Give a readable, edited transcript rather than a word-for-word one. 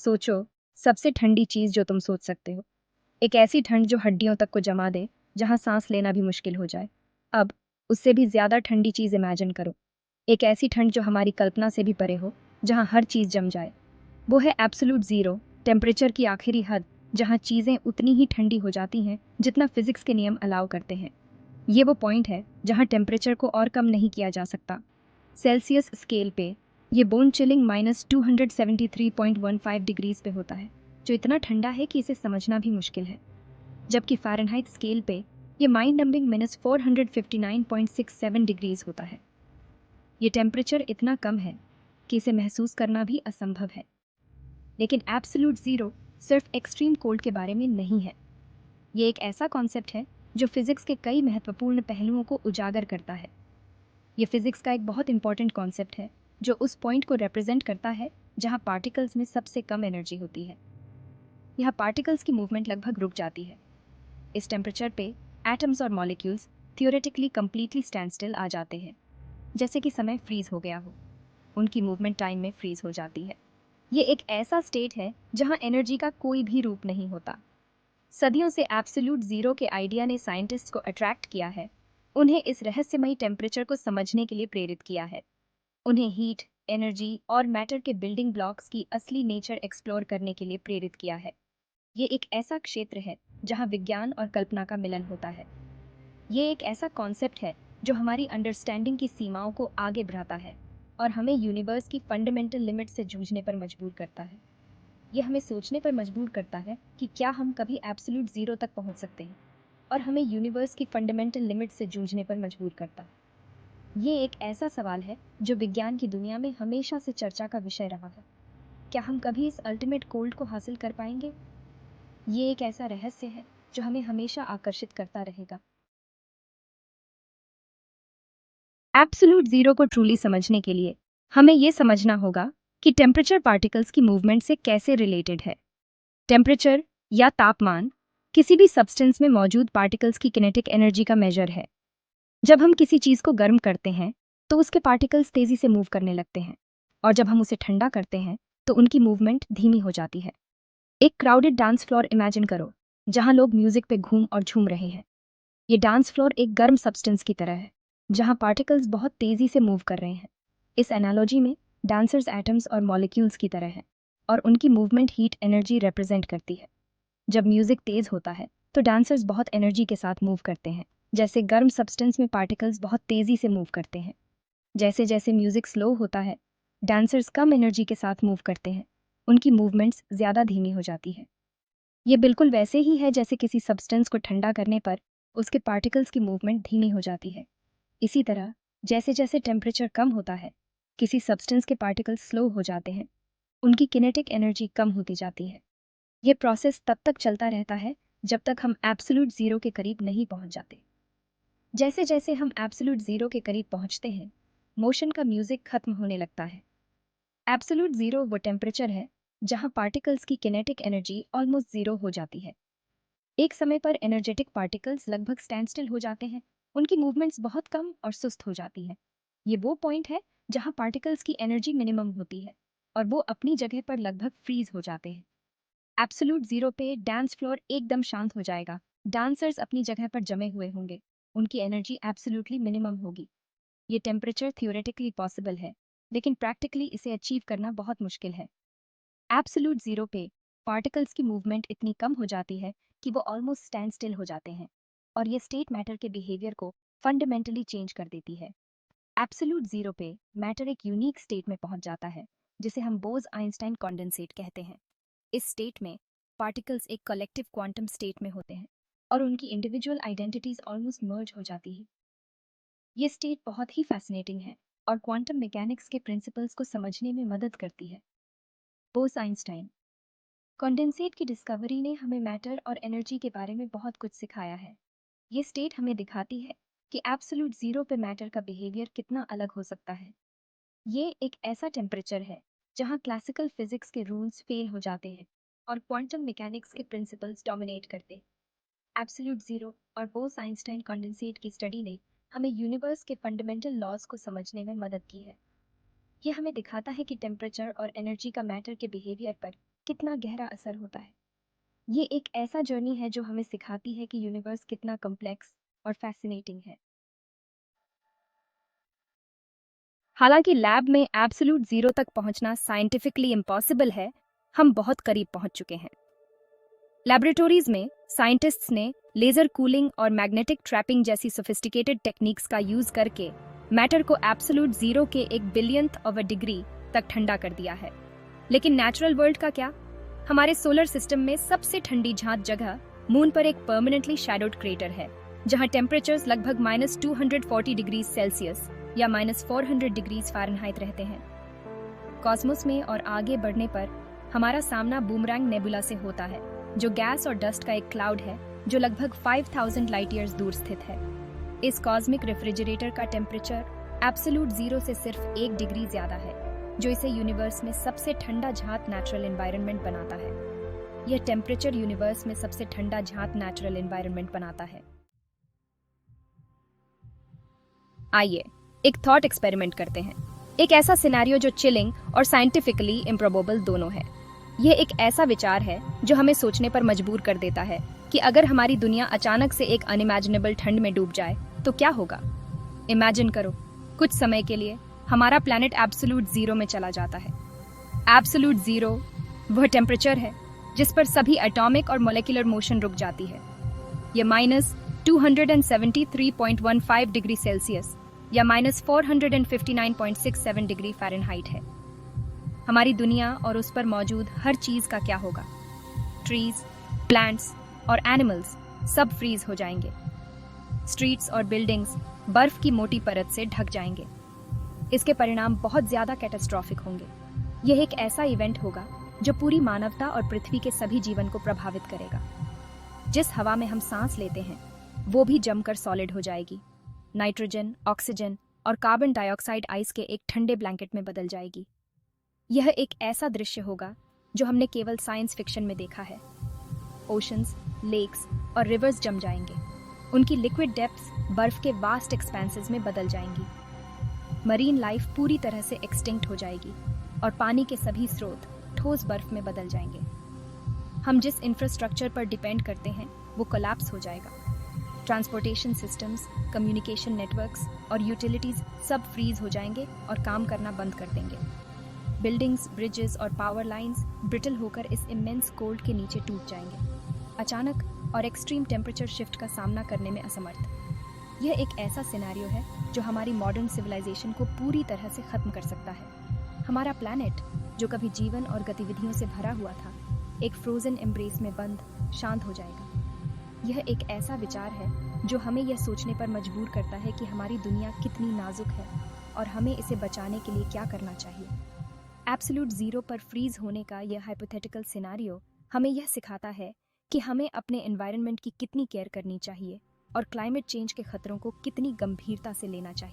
सोचो, सबसे ठंडी चीज जो तुम सोच सकते हो। एक ऐसी ठंड जो हड्डियों तक को जमा दे, जहां सांस लेना भी मुश्किल हो जाए। अब उससे भी ज्यादा ठंडी चीज इमेजिन करो। एक ऐसी ठंड जो हमारी कल्पना से भी परे हो, जहां हर चीज जम जाए। वो है एब्सोल्यूट जीरो, टेम्परेचर की आखिरी हद, जहां चीजें उतनी ही ठंडी हो जाती हैं जितना फिजिक्स के नियम अलाउ करते हैं। ये वो पॉइंट है जहां टेम्परेचर को और कम नहीं किया जा सकता। सेल्सियस स्केल पे ये बोन चिलिंग -273.15 डिग्रीज पे होता है, जो इतना ठंडा है कि इसे समझना भी मुश्किल है। जबकि फ़ारेनहाइट स्केल पे ये माइंड नंबिंग -459.67 डिग्रीज होता है। ये टेम्परेचर इतना कम है कि इसे महसूस करना भी असंभव है। लेकिन एब्सोल्यूट ज़ीरो सिर्फ एक्सट्रीम कोल्ड के बारे में नहीं है। ये एक ऐसा कॉन्सेप्ट है जो फिजिक्स के कई महत्वपूर्ण पहलुओं को उजागर करता है। ये फिजिक्स का एक बहुत इंपॉर्टेंट कॉन्सेप्ट है जो उस पॉइंट को रिप्रेजेंट करता है जहां पार्टिकल्स में सबसे कम एनर्जी होती है। यह पार्टिकल्स की मूवमेंट लगभग रुक जाती है। इस टेम्परेचर पे एटम्स और molecules theoretically completely stand still आ जाते हैं, जैसे कि समय फ्रीज हो गया हो। उनकी मूवमेंट टाइम में फ्रीज हो जाती है। ये एक ऐसा स्टेट है जहां एनर्जी का कोई भी रूप नहीं होता। सदियों से एब्सोल्यूट जीरो के आइडिया ने साइंटिस्ट्स को अट्रैक्ट किया है, उन्हें इस रहस्यमयी टेम्परेचर को समझने के लिए प्रेरित किया है। उन्हें हीट, एनर्जी और मैटर के बिल्डिंग ब्लॉक्स की असली नेचर एक्सप्लोर करने के लिए प्रेरित किया है। ये एक ऐसा क्षेत्र है जहां विज्ञान और कल्पना का मिलन होता है। ये एक ऐसा कॉन्सेप्ट है जो हमारी अंडरस्टैंडिंग की सीमाओं को आगे बढ़ाता है और हमें यूनिवर्स की फंडामेंटल लिमिट से जूझने पर मजबूर करता है। ये हमें सोचने पर मजबूर करता है कि क्या हम कभी एब्सोल्यूट ज़ीरो तक पहुंच सकते हैं, और हमें यूनिवर्स की फंडामेंटल लिमिट से जूझने पर मजबूर करता है। ये एक ऐसा सवाल है जो विज्ञान की दुनिया में हमेशा से चर्चा का विषय रहा है। क्या हम कभी इस अल्टीमेट कोल्ड को हासिल कर पाएंगे? ये एक ऐसा रहस्य है जो हमें हमेशा आकर्षित करता रहेगा। एब्सोल्यूट जीरो को ट्रूली समझने के लिए हमें ये समझना होगा कि टेम्परेचर पार्टिकल्स की मूवमेंट से कैसे रिलेटेड है। टेम्परेचर या तापमान किसी भी सब्सटेंस में मौजूद पार्टिकल्स की किनेटिक एनर्जी का मेजर है। जब हम किसी चीज़ को गर्म करते हैं तो उसके पार्टिकल्स तेज़ी से मूव करने लगते हैं, और जब हम उसे ठंडा करते हैं तो उनकी मूवमेंट धीमी हो जाती है। एक क्राउडेड डांस फ्लोर इमेजिन करो, जहां लोग म्यूजिक पे घूम और झूम रहे हैं। ये डांस फ्लोर एक गर्म सब्सटेंस की तरह है, जहां पार्टिकल्स बहुत तेज़ी से मूव कर रहे हैं। इस एनालॉजी में डांसर्स एटम्स और मॉलिक्यूल्स की तरह हैं, और उनकी मूवमेंट हीट एनर्जी रिप्रेजेंट करती है। जब म्यूजिक तेज होता है तो डांसर्स बहुत एनर्जी के साथ मूव करते हैं, जैसे गर्म सब्सटेंस में पार्टिकल्स बहुत तेजी से मूव करते हैं। जैसे जैसे म्यूजिक स्लो होता है, डांसर्स कम एनर्जी के साथ मूव करते हैं, उनकी मूवमेंट्स ज़्यादा धीमी हो जाती है। ये बिल्कुल वैसे ही है जैसे किसी सब्सटेंस को ठंडा करने पर उसके पार्टिकल्स की मूवमेंट धीमी हो जाती है। इसी तरह जैसे जैसे टेम्परेचर कम होता है, किसी सब्सटेंस के पार्टिकल्स स्लो हो जाते हैं, उनकी किनेटिक एनर्जी कम होती जाती है। ये प्रोसेस तब तक चलता रहता है जब तक हम एब्सोल्यूट ज़ीरो के करीब नहीं पहुंच जाते। जैसे जैसे हम एब्सोल्यूट ज़ीरो के करीब पहुंचते हैं, मोशन का म्यूजिक खत्म होने लगता है। एब्सोल्यूट ज़ीरो वो टेम्परेचर है जहां पार्टिकल्स की किनेटिक एनर्जी ऑलमोस्ट ज़ीरो हो जाती है। एक समय पर एनर्जेटिक पार्टिकल्स लगभग स्टैंड स्टिल हो जाते हैं, उनकी मूवमेंट्स बहुत कम और सुस्त हो जाती है। ये वो पॉइंट है जहां पार्टिकल्स की एनर्जी मिनिमम होती है और वो अपनी जगह पर लगभग फ्रीज हो जाते हैं। एब्सोल्यूट जीरो पे डांस फ्लोर एकदम शांत हो जाएगा। डांसर्स अपनी जगह पर जमे हुए होंगे, उनकी एनर्जी एब्सोल्युटली मिनिमम होगी। ये टेम्परेचर थियोरेटिकली पॉसिबल है, लेकिन प्रैक्टिकली इसे अचीव करना बहुत मुश्किल है। एब्सोल्यूट जीरो पे पार्टिकल्स की मूवमेंट इतनी कम हो जाती है कि वो ऑलमोस्ट स्टैंड स्टिल हो जाते हैं, और ये स्टेट मैटर के बिहेवियर को फंडामेंटली चेंज कर देती है। एब्सोल्यूट जीरो पे मैटर एक यूनिक स्टेट में पहुंच जाता है, जिसे हम बोज आइंस्टाइन कॉन्डेंसेट कहते हैं। इस स्टेट में पार्टिकल्स एक कलेक्टिव क्वांटम स्टेट में होते हैं, और उनकी इंडिविजुअल आइडेंटिटीज ऑलमोस्ट मर्ज हो जाती है। ये स्टेट बहुत ही फैसिनेटिंग है और क्वांटम मैकेनिक्स के प्रिंसिपल्स को समझने में मदद करती है। बोस आइंस्टाइन कॉन्डेंसेट की डिस्कवरी ने हमें मैटर और एनर्जी के बारे में बहुत कुछ सिखाया है। ये स्टेट हमें दिखाती है कि एब्सोल्यूट जीरो पे मैटर का बिहेवियर कितना अलग हो सकता है। ये एक ऐसा टेम्परेचर है जहां क्लासिकल फिजिक्स के रूल्स फेल हो जाते हैं और क्वांटम मैकेनिक्स के प्रिंसिपल्स डोमिनेट करते हैं। एब्सोल्यूट जीरो और बोस आइंस्टाइन कॉन्डेंसेट की स्टडी ने हमें यूनिवर्स के फंडामेंटल लॉज को समझने में मदद की है। ये हमें दिखाता है कि टेम्परेचर और एनर्जी का मैटर के बिहेवियर पर कितना गहरा असर होता है। ये एक ऐसा जर्नी है जो हमें सिखाती है कि यूनिवर्स कितना कॉम्प्लेक्स और फैसिनेटिंग है। हालांकि लैब में एब्सोल्यूट जीरो तक पहुंचना साइंटिफिकली इम्पॉसिबल है, हम बहुत करीब पहुंच चुके हैं। लैबोरेटरीज में साइंटिस्ट्स ने लेजर कूलिंग और मैग्नेटिक ट्रैपिंग जैसी सोफिस्टिकेटेड टेक्निक्स का यूज करके मैटर को एब्सोल्यूट जीरो के 1 बिलियंथ ऑफ अ डिग्री तक ठंडा कर दिया है। लेकिन नेचुरल वर्ल्ड का क्या? हमारे सोलर सिस्टम में सबसे ठंडी झांत जगह मून पर एक परमानेंटली शैडोड क्रेटर है, जहां टेम्परेचर्स लगभग -240 डिग्री सेल्सियस या -400 डिग्री फ़ारेनहाइट रहते हैं। कॉस्मोस में और आगे बढ़ने पर हमारा सामना बूमरैंग नेबुला से होता है, जो गैस और डस्ट का एक क्लाउड है जो लगभग 5000 लाइट ईयर्स दूर स्थित है। इस कॉस्मिक रेफ्रिजरेटर का टेम्परेचर एब्सोल्यूट जीरो से सिर्फ 1 डिग्री ज्यादा है, जो इसे यूनिवर्स में सबसे ठंडा झांत नेचुरल एनवायरनमेंट बनाता है। यह टेम्परेचर यूनिवर्स में सबसे ठंडा झांत नेचुरल एनवायरनमेंट बनाता है। आइए एक थॉट एक्सपेरिमेंट करते हैं। एक ऐसा सिनेरियो जो चिलिंग और साइंटिफिकली इम्प्रोबेबल दोनों है। यह एक ऐसा विचार है जो हमें सोचने पर मजबूर कर देता है कि अगर हमारी दुनिया अचानक से एक अनइमेजिनेबल ठंड में डूब जाए तो क्या होगा। इमेजिन करो, कुछ समय के लिए हमारा प्लैनेट एब्सोल्यूट जीरो में चला जाता है। एब्सोल्यूट जीरो वह टेम्परेचर है जिस पर सभी एटॉमिक और मोलेकुलर मोशन रुक जाती है। यह -273.15 डिग्री सेल्सियस या -459.67 डिग्री फ़ारेनहाइट है। हमारी दुनिया और उस पर मौजूद हर चीज का क्या होगा? ट्रीज, प्लांट्स और एनिमल्स सब फ्रीज हो जाएंगे। स्ट्रीट्स और बिल्डिंग्स बर्फ की मोटी परत से ढक जाएंगे। इसके परिणाम बहुत ज्यादा कैटास्ट्रॉफिक होंगे। यह एक ऐसा इवेंट होगा जो पूरी मानवता और पृथ्वी के सभी जीवन को प्रभावित करेगा। जिस हवा में हम सांस लेते हैं वो भी जमकर सॉलिड हो जाएगी। नाइट्रोजन, ऑक्सीजन और कार्बन डाइऑक्साइड आइस के एक ठंडे ब्लैंकेट में बदल जाएगी। यह एक ऐसा दृश्य होगा जो हमने केवल साइंस फिक्शन में देखा है। ओशंस, लेक्स और रिवर्स जम जाएंगे। उनकी लिक्विड डेप्थ्स बर्फ के वास्ट एक्सपेंसेस में बदल जाएंगी। मरीन लाइफ पूरी तरह से एक्सटिंक्ट हो जाएगी और पानी के सभी स्रोत ठोस बर्फ में बदल जाएंगे। हम जिस इंफ्रास्ट्रक्चर पर डिपेंड करते हैं वो कोलैप्स हो जाएगा। ट्रांसपोर्टेशन सिस्टम्स, कम्युनिकेशन नेटवर्क्स और यूटिलिटीज सब फ्रीज हो जाएंगे और काम करना बंद कर देंगे। बिल्डिंग्स, ब्रिजेस और पावर लाइंस ब्रिटल होकर इस इमेंस कोल्ड के नीचे टूट जाएंगे, अचानक और एक्सट्रीम टेम्परेचर शिफ्ट का सामना करने में असमर्थ। यह एक ऐसा सिनेरियो है जो हमारी मॉडर्न सिविलाइजेशन को पूरी तरह से खत्म कर सकता है। हमारा प्लैनेट, जो कभी जीवन और गतिविधियों से भरा हुआ था, एक फ्रोजन एम्ब्रेस में बंद शांत हो जाएगा। यह एक ऐसा विचार है जो हमें यह सोचने पर मजबूर करता है कि हमारी दुनिया कितनी नाजुक है और हमें इसे बचाने के लिए क्या करना चाहिए। एब्सोल्यूट जीरो पर फ्रीज होने का यह हाइपोथेटिकल सिनेरियो हमें यह सिखाता है कि हमें अपने एनवायरनमेंट की कितनी केयर करनी चाहिए और क्लाइमेट चेंज के खतरों को कितनी गंभीरता से लेना चाहिए।